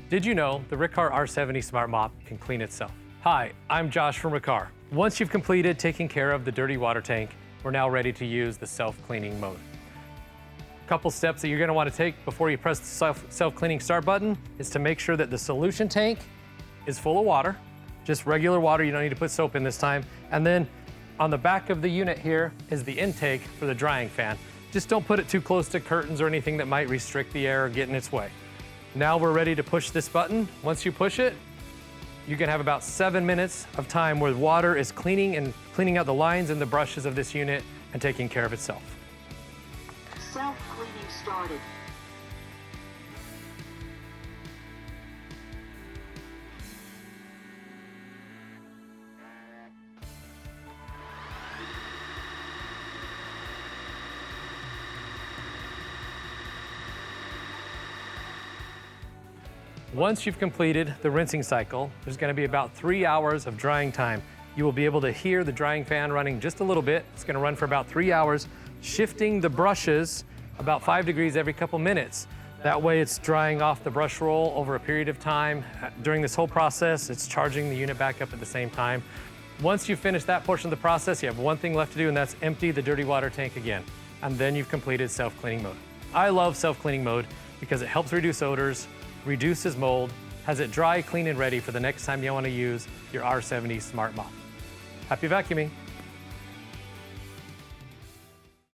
Did you know the Riccar R70 Smart Mop can clean itself? Hi, I'm Josh from Riccar. Once you've completed taking care of the dirty water tank, we're now ready to use the self-cleaning mode. A couple steps that you're going to want to take before you press the self-cleaning start button is to make sure that the solution tank is full of water, just regular water. You don't need to put soap in this time. And then on the back of the unit here is the intake for the drying fan. Just don't put it too close to curtains or anything that might restrict the air or get in its way. Now we're ready to push this button. Once you push it, you can have about 7 minutes of time where the water is cleaning out the lines and the brushes of this unit and taking care of itself. Self-cleaning started. Once you've completed the rinsing cycle, there's going to be about 3 hours of drying time. You will be able to hear the drying fan running just a little bit. It's going to run for about 3 hours, shifting the brushes about 5 degrees every couple minutes. That way it's drying off the brush roll over a period of time. During this whole process, it's charging the unit back up at the same time. Once you finish that portion of the process, you have one thing left to do, and that's empty the dirty water tank again. And then you've completed self-cleaning mode. I love self-cleaning mode because it helps reduce odors, reduces mold, has it dry, clean, and ready for the next time you want to use your R70 Smart Mop. Happy vacuuming!